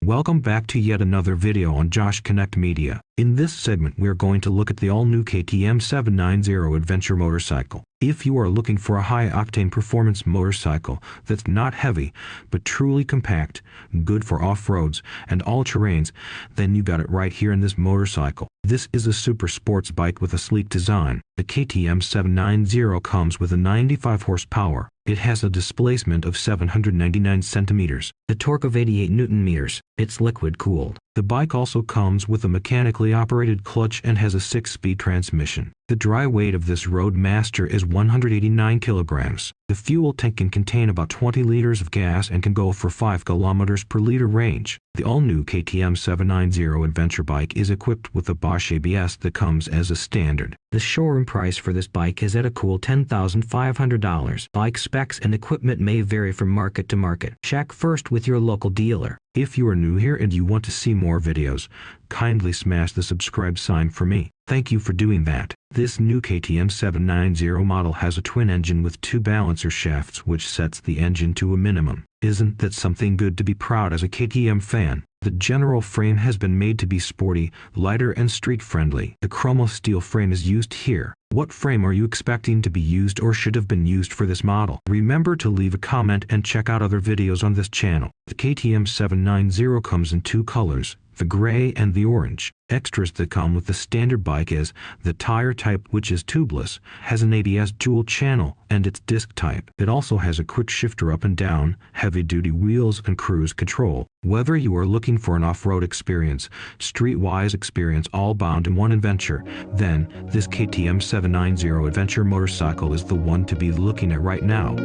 Welcome back to yet another video on Josh Connect Media. In this segment we are going to look at the all-new KTM 790 adventure motorcycle. If you are looking for a high-octane performance motorcycle that's not heavy, but truly compact, good for off-roads and all terrains, then you got it right here in this motorcycle. This is a super sports bike with a sleek design. The KTM 790 comes with a 95 horsepower. It has a displacement of 799 centimeters, a torque of 88 Newton meters. It's liquid-cooled. The bike also comes with a mechanically operated clutch and has a 6-speed transmission. The dry weight of this Roadmaster is 189 kilograms. The fuel tank can contain about 20 liters of gas and can go for 5 kilometers per liter range. The all-new KTM 790 adventure bike is equipped with a Bosch ABS that comes as a standard. The showroom price for this bike is at a cool $10,500. Bike specs and equipment may vary from market to market. Check first with your local dealer. If you are new here and you want to see more videos, kindly smash the subscribe sign for me. Thank you for doing that. This new KTM 790 model has a twin engine with 2 balancer shafts, which sets the engine to a minimum. Isn't that something good to be proud as a KTM fan? The general frame has been made to be sporty, lighter and street-friendly. The chromo steel frame is used here. What frame are you expecting to be used or should have been used for this model? Remember to leave a comment and check out other videos on this channel. The KTM 790 comes in 2 colors, the gray and the orange. Extras that come with the standard bike is the tire type, which is tubeless, has an ABS dual channel, and its disc type. It also has a quick shifter up and down, heavy-duty wheels and cruise control. Whether you are looking for an off-road experience, street-wise experience all bound in one adventure, then this KTM 790 adventure motorcycle is the one to be looking at right now.